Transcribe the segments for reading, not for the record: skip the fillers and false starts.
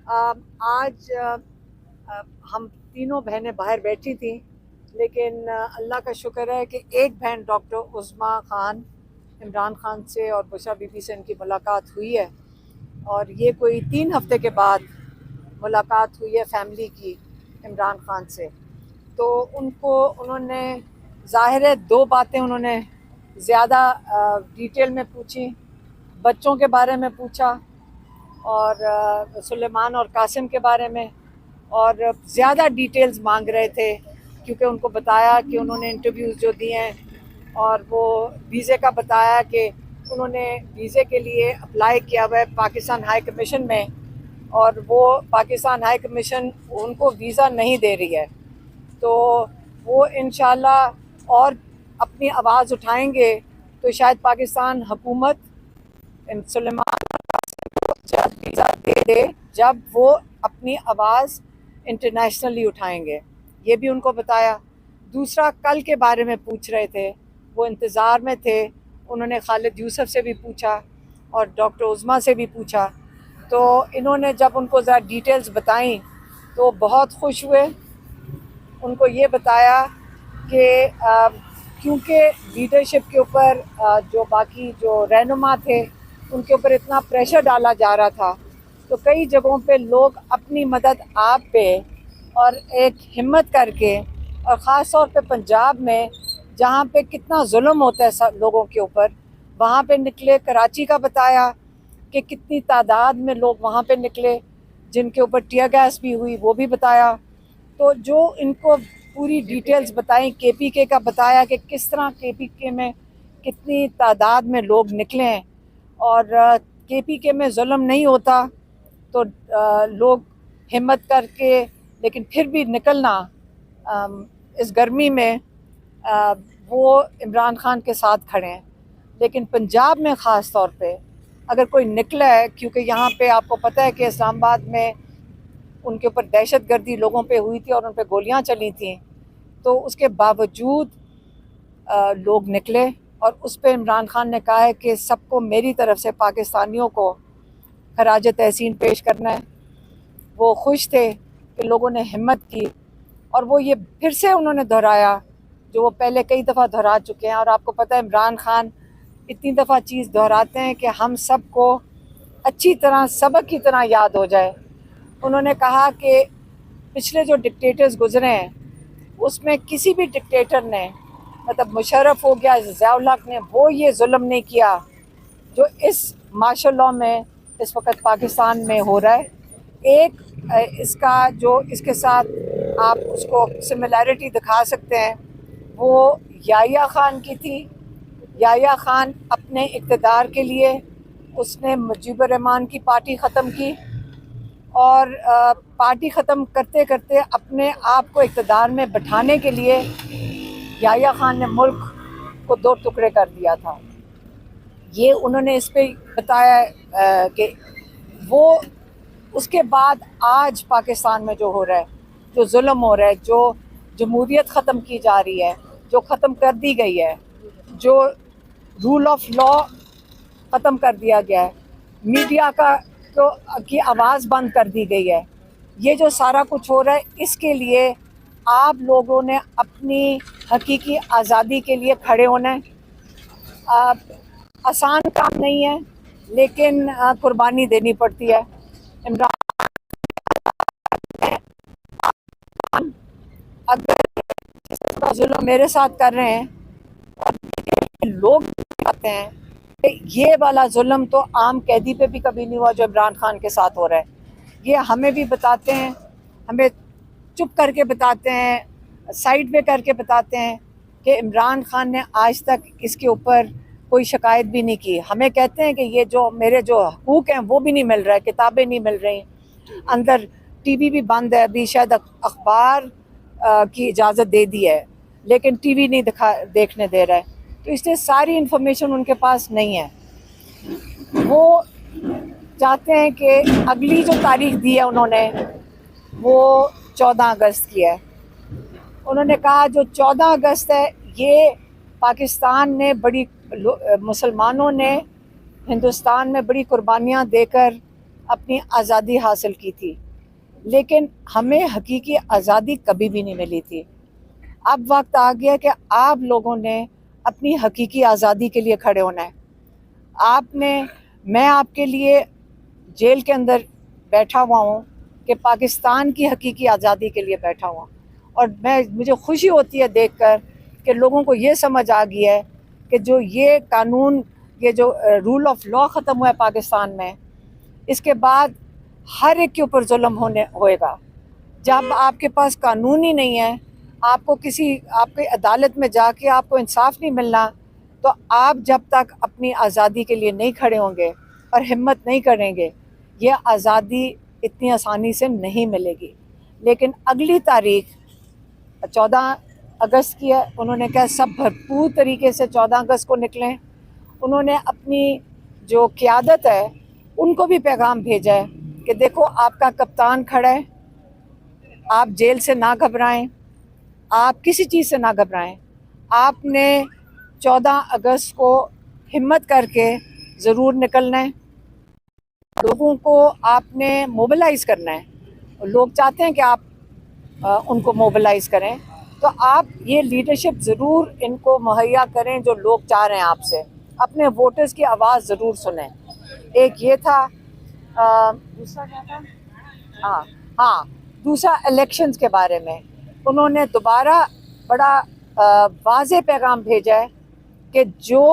آج ہم تینوں بہنیں باہر بیٹھی تھیں، لیکن اللہ کا شکر ہے کہ ایک بہن ڈاکٹر عظمیٰ خان، عمران خان سے اور بشریٰ بی بی سے ان کی ملاقات ہوئی ہے، اور یہ کوئی 3 ہفتے کے بعد ملاقات ہوئی ہے فیملی کی عمران خان سے۔ تو انہوں نے ظاہر ہے 2 باتیں انہوں نے زیادہ ڈیٹیل میں پوچھی، بچوں کے بارے میں پوچھا اور سلیمان اور قاسم کے بارے میں، اور زیادہ ڈیٹیلز مانگ رہے تھے کیونکہ ان کو بتایا کہ انہوں نے انٹرویوز جو دیے ہیں، اور وہ ویزے کا بتایا کہ انہوں نے ویزے کے لیے اپلائی کیا ہوا ہے پاکستان ہائی کمیشن میں، اور وہ پاکستان ہائی کمیشن ان کو ویزا نہیں دے رہی ہے۔ تو وہ انشاءاللہ اور اپنی آواز اٹھائیں گے تو شاید پاکستان حکومت سلیمان کو جلد ویزا دے دے جب وہ اپنی آواز انٹرنیشنلی اٹھائیں گے، یہ بھی ان کو بتایا۔ دوسرا، کل کے بارے میں پوچھ رہے تھے، وہ انتظار میں تھے، انہوں نے خالد یوسف سے بھی پوچھا اور ڈاکٹر عظمیٰ سے بھی پوچھا، تو انہوں نے جب ان کو ذرا ڈیٹیلز بتائیں تو بہت خوش ہوئے۔ ان کو یہ بتایا کہ کیونکہ لیڈرشپ کے اوپر جو باقی جو رہنما تھے ان کے اوپر اتنا پریشر ڈالا جا رہا تھا، تو کئی جگہوں پہ لوگ اپنی مدد آپ پہ اور ایک ہمت کر کے، اور خاص طور پہ پنجاب میں جہاں پہ کتنا ظلم ہوتا ہے لوگوں کے اوپر، وہاں پہ نکلے۔ کراچی کا بتایا کہ کتنی تعداد میں لوگ وہاں پہ نکلے جن کے اوپر ٹیئر گیس بھی ہوئی، وہ بھی بتایا۔ تو جو ان کو پوری ڈیٹیلز بتائیں، کے پی کے کا بتایا کہ کس طرح کے پی کے میں کتنی تعداد میں لوگ نکلے ہیں، اور کے پی کے میں ظلم نہیں ہوتا تو لوگ ہمت کر کے، لیکن پھر بھی نکلنا اس گرمی میں، وہ عمران خان کے ساتھ کھڑے ہیں۔ لیکن پنجاب میں خاص طور پہ اگر کوئی نکلا ہے، کیونکہ یہاں پہ آپ کو پتہ ہے کہ اسلام آباد میں ان کے اوپر دہشت گردی لوگوں پہ ہوئی تھی اور ان پہ گولیاں چلی تھیں، تو اس کے باوجود لوگ نکلے، اور اس پہ عمران خان نے کہا ہے کہ سب کو میری طرف سے پاکستانیوں کو خراج تحسین پیش کرنا ہے۔ وہ خوش تھے کہ لوگوں نے ہمت کی، اور وہ یہ پھر سے انہوں نے دہرایا جو وہ پہلے کئی دفعہ دہرا چکے ہیں، اور آپ کو پتہ ہے عمران خان اتنی دفعہ چیز دہراتے ہیں کہ ہم سب کو اچھی طرح سبق کی طرح یاد ہو جائے۔ انہوں نے کہا کہ پچھلے جو ڈکٹیٹرز گزرے ہیں اس میں کسی بھی ڈکٹیٹر نے، مطلب مشرف ہو گیا، ضیاء الحق نے، وہ یہ ظلم نہیں کیا جو اس مارشل لاء میں اس وقت پاکستان میں ہو رہا ہے۔ ایک اس کا جو اس کے ساتھ آپ اس کو سملیرٹی دکھا سکتے ہیں، وہ یحییٰ خان کی تھی۔ یحییٰ خان اپنے اقتدار کے لیے اس نے مجیب الرحمان کی پارٹی ختم کی، اور پارٹی ختم کرتے کرتے اپنے آپ کو اقتدار میں بٹھانے کے لیے یحییٰ خان نے ملک کو 2 ٹکڑے کر دیا تھا۔ یہ انہوں نے اس پہ بتایا کہ وہ اس کے بعد آج پاکستان میں جو ہو رہا ہے، جو ظلم ہو رہا ہے، جو جمہوریت ختم کی جا رہی ہے، جو ختم کر دی گئی ہے، جو رول آف لاء ختم کر دیا گیا ہے، میڈیا کی آواز بند کر دی گئی ہے، یہ جو سارا کچھ ہو رہا ہے، اس کے لیے آپ لوگوں نے اپنی حقیقی آزادی کے لیے کھڑے ہونا ہے۔ آسان کام نہیں ہے، لیکن قربانی دینی پڑتی ہے۔ عمران خان اگر جس طرح ظلم میرے ساتھ کر رہے ہیں، اور لوگ آتے ہیں کہ یہ والا ظلم تو عام قیدی پہ بھی کبھی نہیں ہوا جو عمران خان کے ساتھ ہو رہا ہے، یہ ہمیں بھی بتاتے ہیں، ہمیں چپ کر کے بتاتے ہیں، سائڈ پہ کر کے بتاتے ہیں کہ عمران خان نے آج تک اس کے اوپر کوئی شکایت بھی نہیں کی۔ ہمیں کہتے ہیں کہ یہ جو میرے جو حقوق ہیں وہ بھی نہیں مل رہا ہے، کتابیں نہیں مل رہی، اندر ٹی وی بھی بند ہے، ابھی شاید اخبار کی اجازت دے دی ہے لیکن ٹی وی نہیں دیکھنے دے رہا ہے، تو اس لیے ساری انفارمیشن ان کے پاس نہیں ہے۔ وہ چاہتے ہیں کہ اگلی جو تاریخ دی ہے انہوں نے وہ 14 اگست کی ہے۔ انہوں نے کہا جو 14 اگست ہے، یہ پاکستان نے مسلمانوں نے ہندوستان میں بڑی قربانیاں دے کر اپنی آزادی حاصل کی تھی، لیکن ہمیں حقیقی آزادی کبھی بھی نہیں ملی تھی۔ اب وقت آ گیا کہ آپ لوگوں نے اپنی حقیقی آزادی کے لیے کھڑے ہونا ہے۔ میں آپ کے لیے جیل کے اندر بیٹھا ہوا ہوں کہ پاکستان کی حقیقی آزادی کے لیے بیٹھا ہوا، اور مجھے خوشی ہوتی ہے دیکھ کر کہ لوگوں کو یہ سمجھ آ گیا ہے کہ جو یہ قانون، یہ جو رول آف لا ختم ہوا ہے پاکستان میں، اس کے بعد ہر ایک کے اوپر ظلم ہوئے گا۔ جب آپ کے پاس قانون ہی نہیں ہے، آپ کی عدالت میں جا کے آپ کو انصاف نہیں ملنا، تو آپ جب تک اپنی آزادی کے لیے نہیں کھڑے ہوں گے اور ہمت نہیں کریں گے، یہ آزادی اتنی آسانی سے نہیں ملے گی۔ لیکن اگلی تاریخ 14 اگست کی ہے، انہوں نے کہا سب بھرپور طریقے سے 14 اگست کو نکلیں۔ انہوں نے اپنی جو قیادت ہے ان کو بھی پیغام بھیجا ہے کہ دیکھو آپ کا کپتان کھڑا ہے، آپ جیل سے نہ گھبرائیں، آپ کسی چیز سے نہ گھبرائیں، آپ نے 14 اگست کو ہمت کر کے ضرور نکلنا ہے، لوگوں کو آپ نے موبلائز کرنا ہے۔ لوگ چاہتے ہیں کہ آپ ان کو موبلائز کریں، تو آپ یہ لیڈرشپ ضرور ان کو مہیا کریں جو لوگ چاہ رہے ہیں آپ سے، اپنے ووٹرز کی آواز ضرور سنیں۔ ایک یہ تھا، دوسرا کیا تھا؟ دوسرا الیکشنز کے بارے میں انہوں نے دوبارہ بڑا واضح پیغام بھیجا ہے کہ جو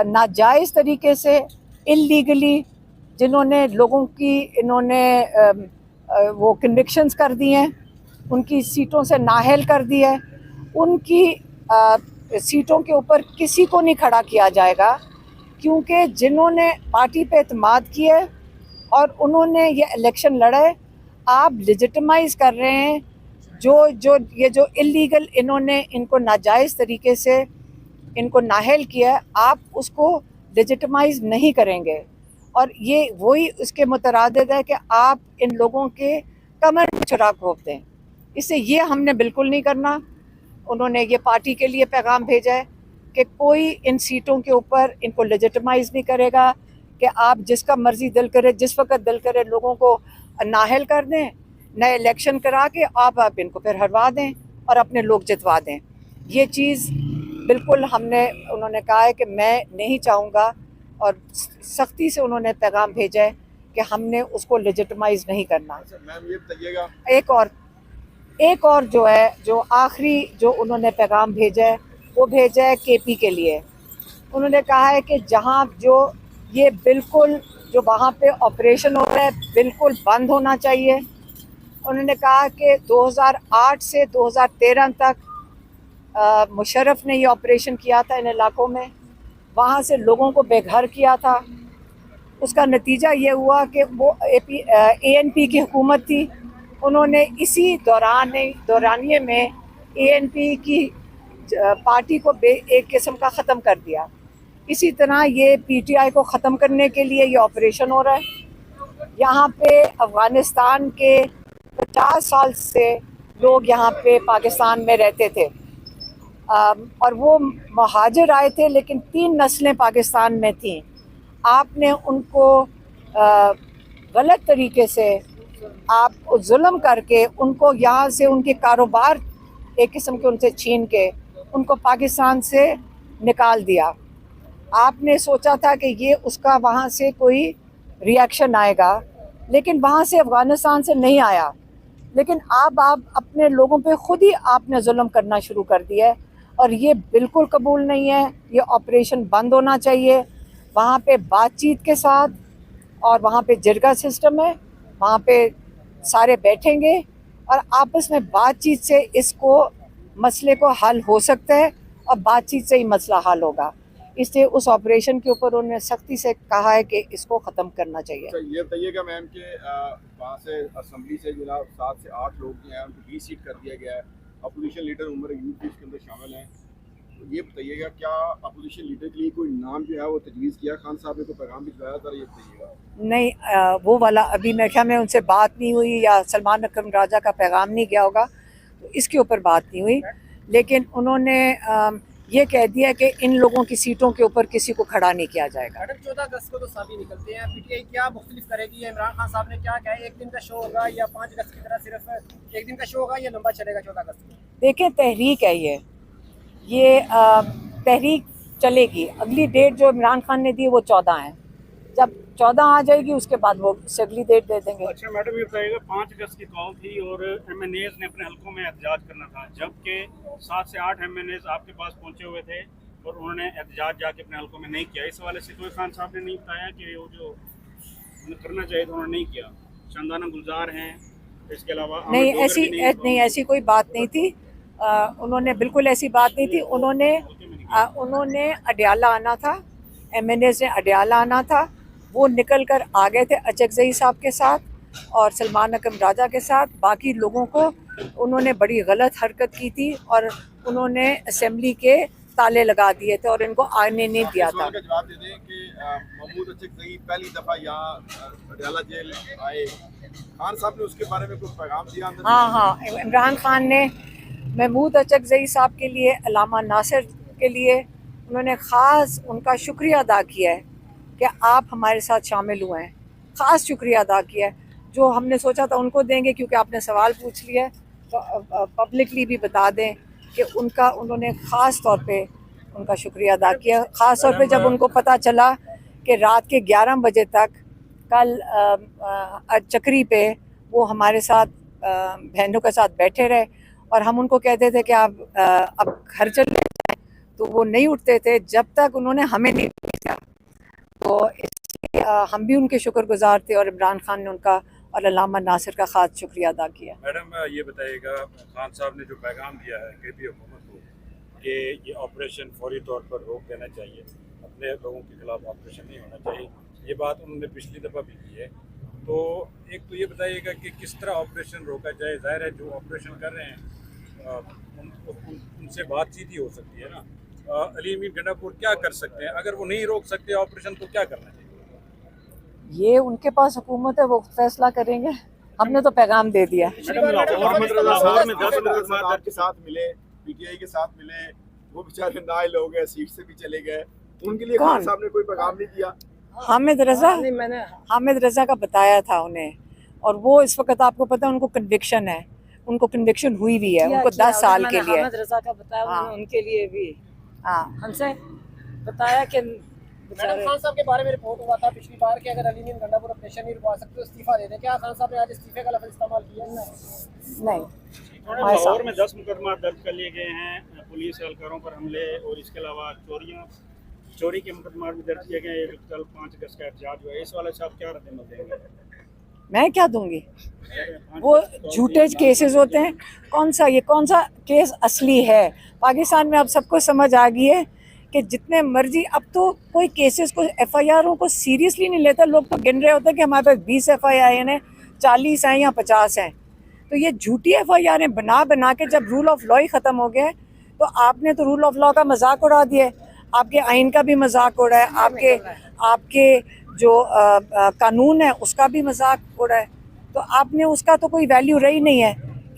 ناجائز طریقے سے اللیگلی جنہوں نے لوگوں کی انہوں نے وہ کنوکشنز کر دی ہیں، ان کی سیٹوں سے نااہل کر دی ہے، ان کی سیٹوں کے اوپر کسی کو نہیں کھڑا کیا جائے گا، کیونکہ جنہوں نے پارٹی پہ اعتماد کیا ہے اور انہوں نے یہ الیکشن لڑا ہے، آپ لیجٹمائز کر رہے ہیں یہ جو اللیگل انہوں نے ان کو ناجائز طریقے سے ان کو نااہل کیا ہے، آپ اس کو لیجٹمائز نہیں کریں گے، اور یہ وہی اس کے مترادف ہے کہ آپ ان لوگوں کے کمر میں چراغ گھونپ دیں۔ اس سے یہ ہم نے بالکل نہیں کرنا۔ انہوں نے یہ پارٹی کے لیے پیغام بھیجا ہے کہ کوئی ان سیٹوں کے اوپر ان کو لیجٹمائز نہیں کرے گا کہ آپ جس کا مرضی دل کرے، جس وقت دل کرے لوگوں کو نااہل کر دیں، نئے الیکشن کرا کے آپ ان کو پھر ہروا دیں اور اپنے لوگ جتوا دیں۔ یہ چیز بالکل انہوں نے کہا ہے کہ میں نہیں چاہوں گا، اور سختی سے انہوں نے پیغام بھیجا ہے کہ ہم نے اس کو لیجٹمائز نہیں کرنا۔ میم یہ بتائیے گا، ایک اور جو ہے، جو آخری جو انہوں نے پیغام بھیجا ہے وہ بھیجا ہے کے پی کے لیے۔ انہوں نے کہا ہے کہ جہاں جو یہ بالکل جو وہاں پہ آپریشن ہو رہا ہے بالکل بند ہونا چاہیے۔ انہوں نے کہا کہ 2008 سے 2013 تک مشرف نے یہ آپریشن کیا تھا ان علاقوں میں، وہاں سے لوگوں کو بے گھر کیا تھا۔ اس کا نتیجہ یہ ہوا کہ وہ اے این پی کی حکومت تھی، انہوں نے اسی دورانیے میں اے این پی کی پارٹی کو ایک قسم کا ختم کر دیا۔ اسی طرح یہ پی ٹی آئی کو ختم کرنے کے لیے یہ آپریشن ہو رہا ہے۔ یہاں پہ افغانستان کے 50 سال سے لوگ یہاں پہ پاکستان میں رہتے تھے، اور وہ مہاجر آئے تھے، لیکن 3 نسلیں پاکستان میں تھیں۔ آپ نے ان کو غلط طریقے سے آپ ظلم کر کے ان کو یہاں سے ان کے کاروبار ایک قسم کے ان سے چھین کے ان کو پاکستان سے نکال دیا۔ آپ نے سوچا تھا کہ یہ اس کا وہاں سے کوئی ری ایکشن آئے گا، لیکن وہاں سے افغانستان سے نہیں آیا۔ لیکن آپ اپنے لوگوں پہ خود ہی آپ نے ظلم کرنا شروع کر دیا ہے، اور یہ بالکل قبول نہیں ہے۔ یہ آپریشن بند ہونا چاہیے۔ وہاں پہ بات چیت کے ساتھ، اور وہاں پہ جرگہ سسٹم ہے، وہاں پہ سارے بیٹھیں گے اور آپس میں بات چیت سے اس کو مسئلے کو حل ہو سکتا ہے، اور بات چیت سے ہی مسئلہ حل ہوگا۔ اس لیے اس آپریشن کے اوپر انہوں نے سختی سے کہا ہے کہ اس کو ختم کرنا چاہیے۔ یہ بتائیے گا میم کہ وہاں سے اسمبلی سے جناب 7 سے 8 لوگ ہیں، ان کو 20 سیٹ کر دیا گیا ہے۔ اپوزیشن لیڈر عمر ایوب بھی اس کے اندر شامل ہیں، تو یہ بتائیے گا کیا اپوزیشن لیڈر کے لیے کوئی نام جو ہے وہ تجویز کیا؟ خان صاحب نے تو پیغام بھجوایا تھا، یہ بتائیے گا۔ نہیں، وہ والا ابھی میرے خیال میں ان سے بات نہیں ہوئی، یا سلمان اکرم راجہ کا پیغام نہیں گیا ہوگا، تو اس کے اوپر بات نہیں ہوئی۔ لیکن انہوں نے یہ کہہ دیا کہ ان لوگوں کی سیٹوں کے اوپر کسی کو کھڑا نہیں کیا جائے گا. میڈم 14 اگست کو تو سبھی نکلتے ہیں, پی ٹی آئی کیا مختلف کرے گی؟ عمران خان صاحب نے کیا کہا ہے, ایک دن کا شو ہوگا یا 5 اگست کی طرح صرف ایک دن کا شو ہوگا یا لمبا چلے گا 14 اگست کو؟ دیکھیں تحریک ہے یہ تحریک چلے گی. اگلی ڈیٹ جو عمران خان نے دی وہ 14 ہے. جب 14 آ جائے گی اس کے بعد وہ اگلی ڈیٹ دے دیں گے. اچھا میڈم یہ بتائیے گا 5 اگست کی کال تھی اور ایم این ایز نے اپنے حلقوں میں احتجاج کرنا تھا, جبکہ 7 سے 8 ایم این ایز آپ کے پاس پہنچے ہوئے تھے اور انہوں نے احتجاج جا کے اپنے حلقوں میں نہیں کیا. اس حوالے سے کوئی خان صاحب نے نہیں بتایا کہ وہ جو انہیں کرنا چاہیے تو انہوں نے نہیں کیا. شاندانہ گلزار ہیں, اس کے علاوہ نہیں ایسی کوئی بات نہیں تھی. انہوں نے بالکل ایسی بات نہیں تھی. انہوں نے اڈیالہ آنا تھا, ایم این ایز نے اڈیالہ آنا تھا. وہ نکل کر آ گئے تھے اچکزئی صاحب کے ساتھ اور سلمان اکرم راجہ کے ساتھ. باقی لوگوں کو انہوں نے بڑی غلط حرکت کی تھی اور انہوں نے اسمبلی کے تالے لگا دیے تھے اور ان کو آنے نہیں دیا تھا. کا جواب دے دیں کہ محمود اچکزئی پہلی دفعہ یہاں اڈیالہ جیل آئے, خان صاحب نے اس کے بارے میں کوئی پیغام دیا؟ ہاں عمران خان نے محمود اچکزئی صاحب کے لیے, علامہ ناصر کے لیے انہوں نے خاص ان کا شکریہ ادا کیا ہے کہ آپ ہمارے ساتھ شامل ہوئے ہیں. خاص شکریہ ادا کیا ہے. جو ہم نے سوچا تھا ان کو دیں گے, کیونکہ آپ نے سوال پوچھ لیا تو پبلکلی بھی بتا دیں کہ انہوں نے خاص طور پہ ان کا شکریہ ادا کیا. خاص طور پہ جب ان کو پتہ چلا کہ رات کے 11 بجے تک کل چکری پہ وہ ہمارے ساتھ بہنوں کے ساتھ بیٹھے رہے اور ہم ان کو کہتے تھے کہ آپ اب گھر چلے جائیں تو وہ نہیں اٹھتے تھے جب تک انہوں نے ہمیں نہیں بھیجا. تو اس لیے ہم بھی ان کے شکر گزار تھے اور عمران خان نے ان کا اور علامہ ناصر کا خاص شکریہ ادا کیا. میڈم یہ بتائیے گا, خان صاحب نے جو پیغام دیا ہے کہ بھی حکومت کو کہ یہ آپریشن فوری طور پر روک دینا چاہیے, اپنے لوگوں کے خلاف آپریشن نہیں ہونا چاہیے, یہ بات انہوں نے پچھلی دفعہ بھی کی ہے. تو ایک تو یہ بتائیے گا کہ کس طرح آپریشن روکا جائے؟ ظاہر ہے جو آپریشن کر رہے ہیں ان سے بات چیت ہی ہو سکتی ہے نا. علی امین گنڈا پور کیا کر سکتے ہیں؟ اگر وہ نہیں روک سکتے آپریشن تو کیا کرنا چاہیے؟ یہ ان کے پاس حکومت ہے, وہ فیصلہ کریں گے. ہم نے تو پیغام دے دیا. آپ کے ساتھ ملے, پی ٹی آئی کے ساتھ ملے, وہ بیچارے نائل ہو گئے, سیٹ سے بھی چلے گئے, ان کے لیے خان صاحب نے کوئی پیغام نہیں دیا؟ حامد رضا کا بتایا تھا انہیں, اور وہ اس وقت آپ کو پتہ ان کو کنوکشن ہے, ان کو کنوکشن ہوئی بھی ہے, ان کو 10 سال کے لیے. حامد رضا کا بتایا ان کے لیے بھی ہم سے بتایا کہ میڈم خان صاحب کے بارے میں رپورٹ ہوا تھا پچھلی بار کہ اگر علی امین گنڈا پور آپریشن نہیں رکوا سکتے تو استعفیٰ دے دیں. کیا خان صاحب نے آج استعفے کا لفظ استعمال کیا؟ نہیں. لاہور میں 10 مقدمات درج کر لیے گئے ہیں پولیس اہلکاروں پر حملے, اور اس کے علاوہ چوری کے مقدمات بھی درج کیے گئے ہیں. کل 5 اگست کا احتجاج ہوا ہے, اس والے سے آپ کیا رد عمل دیں گے؟ میں کیا دوں گی؟ وہ جھوٹے کیسز ہوتے ہیں. کون سا کیس اصلی ہے؟ پاکستان میں اب سب کو سمجھ آ گئی ہے کہ جتنے مرضی, اب تو کوئی کیسز کو ایف آئی آروں کو سیریسلی نہیں لیتا. لوگ تو گن رہے ہوتے ہیں کہ ہمارے پاس 20 ایف آئی آر ہیں, 40 ہیں یا 50 ہیں. تو یہ جھوٹی ایف آئی آریں بنا کے جب رول آف لا ہی ختم ہو گیا تو آپ نے تو رول آف لا کا مذاق اڑا دیا ہے, آپ کے آئین کا بھی مذاق اڑا ہے, آپ کے جو قانون ہے اس کا بھی مذاق اڑا ہے. تو آپ نے اس کا تو کوئی ویلیو رہی نہیں ہے.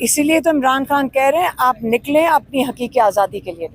اسی لیے تو عمران خان کہہ رہے ہیں آپ نکلیں اپنی حقیقی آزادی کے لیے.